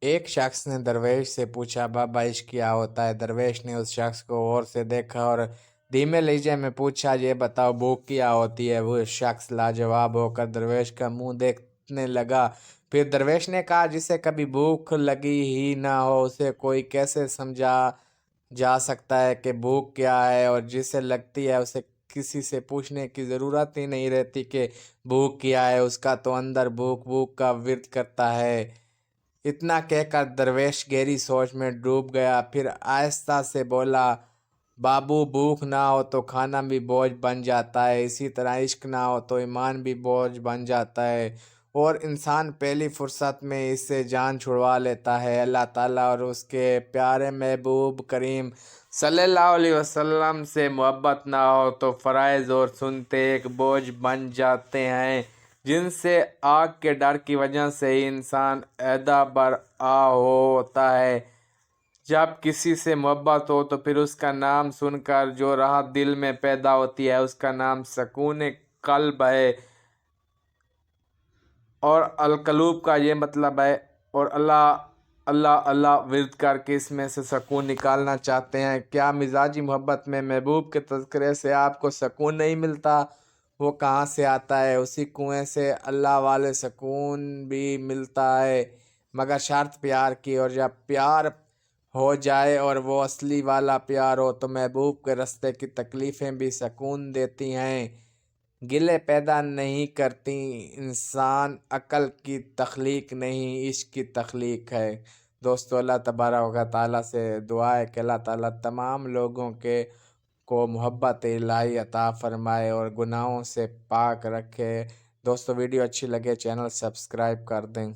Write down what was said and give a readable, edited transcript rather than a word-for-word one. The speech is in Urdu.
ایک شخص نے درویش سے پوچھا بابا عشق کیا ہوتا ہے؟ درویش نے اس شخص کو غور سے دیکھا اور دھیمے لہجے میں پوچھا یہ بتاؤ بھوک کیا ہوتی ہے؟ وہ شخص لاجواب ہو کر درویش کا منہ دیکھنے لگا۔ پھر درویش نے کہا جسے کبھی بھوک لگی ہی نہ ہو اسے کوئی کیسے سمجھا جا سکتا ہے کہ بھوک کیا ہے، اور جسے لگتی ہے اسے کسی سے پوچھنے کی ضرورت ہی نہیں رہتی کہ بھوک کیا ہے، اس کا تو اندر بھوک بھوک کا ورد کرتا ہے۔ اتنا کہہ کر درویش گہری سوچ میں ڈوب گیا، پھر آہستہ سے بولا بابو بھوک نہ ہو تو کھانا بھی بوجھ بن جاتا ہے، اسی طرح عشق نہ ہو تو ایمان بھی بوجھ بن جاتا ہے، اور انسان پہلی فرصت میں اس سے جان چھڑوا لیتا ہے۔ اللہ تعالیٰ اور اس کے پیارے محبوب کریم صلی اللہ علیہ وسلم سے محبت نہ ہو تو فرائض اور سنتیں ایک بوجھ بن جاتے ہیں جن سے آگ کے ڈر کی وجہ سے ہی انسان عہدہ برآ ہوتا ہے۔ جب کسی سے محبت ہو تو پھر اس کا نام سن کر جو راحت دل میں پیدا ہوتی ہے اس کا نام سکون قلب ہے، اور القلوب کا یہ مطلب ہے، اور اللہ اللہ اللہ ورد کر کے اس میں سے سکون نکالنا چاہتے ہیں۔ کیا مزاجی محبت میں محبوب کے تذکرے سے آپ کو سکون نہیں ملتا؟ وہ کہاں سے آتا ہے؟ اسی کنویں سے اللہ والے سکون بھی ملتا ہے، مگر شرط پیار کی، اور جب پیار ہو جائے اور وہ اصلی والا پیار ہو تو محبوب کے راستے کی تکلیفیں بھی سکون دیتی ہیں، گلے پیدا نہیں کرتی۔ انسان عقل کی تخلیق نہیں عشق کی تخلیق ہے۔ دوستو، اللہ تبارک و تعالیٰ سے دعا ہے کہ اللہ تعالیٰ تمام لوگوں کو محبت الہی عطا فرمائے اور گناہوں سے پاک رکھے۔ دوستو، ویڈیو اچھی لگے چینل سبسکرائب کر دیں۔